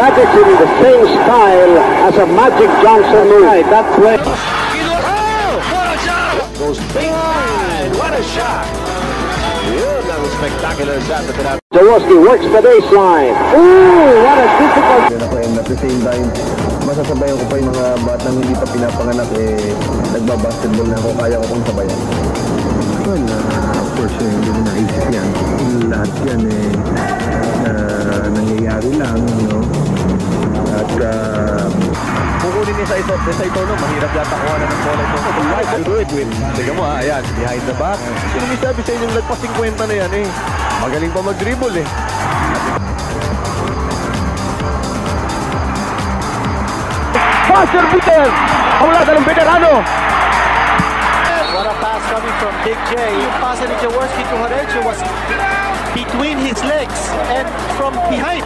That is in the same style as a Magic Johnson move. Right, that play. What a shot! Goes big line. What a shot! Yun ang spectacular shot na pinapagawa. Jaworski works the baseline. Ooh, what a difficult. And at the same time, masasabayan ko pa yung mga batang hindi pa pinapanganak nagbabasketball na ako, kaya ko kung sabayan. Well, of course, hindi mo naisip yan. Lahat yan nangyayari lang, no? At kukunin niya sa ito no, mahirap yata kuha na ng bola ito. Right to do it with. Tiga mo ayan, behind the back. Sino may sabi sa inyo nagpa 50 na yan Magaling pa mag-dribble Buzzer beater! Wala ng veterano! What a pass coming from Big J. Yung pass ni Jaworski to Horejo was between his legs and from behind.